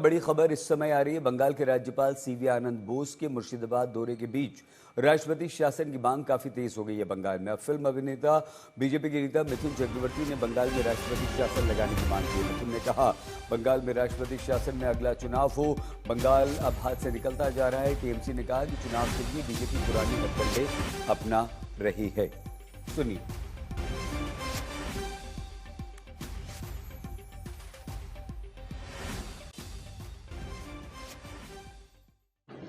बड़ी खबर इस समय आ रही है। बंगाल के राज्यपाल सीवी आनंद बोस के मुर्शिदाबाद दौरे के बीच राष्ट्रपति शासन की मांग काफी तेज हो गई है बंगाल में। अब फिल्म अभिनेता बीजेपी के नेता मिथुन चक्रवर्ती ने बंगाल में राष्ट्रपति शासन लगाने की मांग की। मिथुन ने कहा, बंगाल में राष्ट्रपति शासन में अगला चुनाव हो। बंगाल अब हाथ से निकलता जा रहा है। टीएमसी ने कहा कि चुनाव के लिए बीजेपी पुरानी हथकंडे अपना रही है। सुनिए।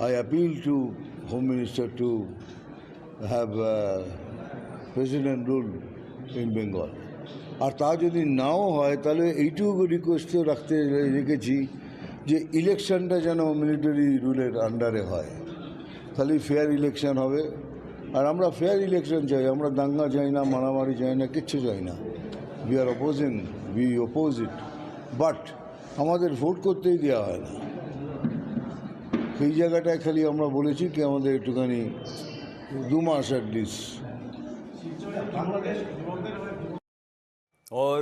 I appeal to Home Minister to have president rule in Bengal. আর তা যদি নাও হয় তাহলে এইটুকু রিকোয়েস্টও রেখেছি যে ইলেকশনটা যেন মিলিটারি রুলের আন্ডারে হয়, তাহলে ফেয়ার ইলেকশন হবে। আর আমরা ফেয়ার ইলেকশন চাই, আমরা দাঙ্গা চাই না, মারামারি চাই না, কিচ্ছু চাই না। উই অপোজ ইট, বাট আমাদের ভোট করতেই দেওয়া হয় না। এই জায়গাটায় খালি আমরা বলেছি কি আমাদের একটুখানি 2 মাস এটলিস্ট। और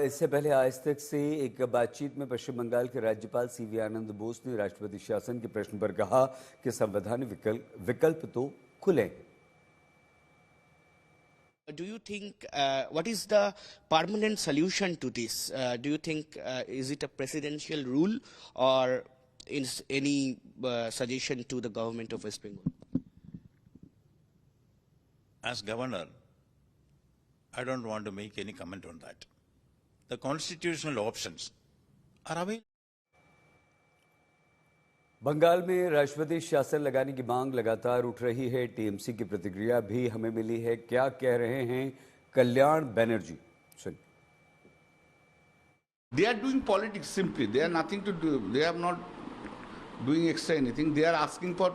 इससे पहले आज तक से एक बातचीत में पश्चिम बंगाल के राज्यपाल सीवी आनंद बोस ने राष्ट्रपति शासन के प्रश्न पर कहा कि संवैधानिक विकल्प तो खुले। Do you think what is the permanent solution to this? Do you think is it a presidential rule or is any suggestion to the government of West Bengal? As governor, I don't want to make any comment on that. The constitutional options are available. Bengal में राष्ट्रपति शासन लगाने की मांग लगातार उठ रही है। टीएमसी की प्रतिक्रिया भी हमें मिली है। क्या कह रहे हैं कल्याण बनर्जी, सुन। They are doing politics simply. They are nothing to do. They are not doing extra anything. They are asking for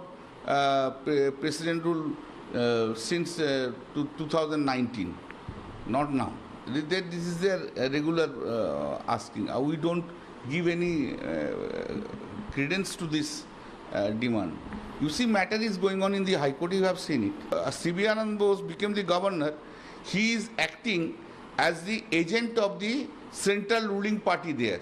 president rule since 2019, not now. This is their regular asking. We don't give any credence to this demand. You see, matter is going on in the High Court. You have seen it. C.V. Anand Bose became the governor. He is acting as the agent of the central ruling party there.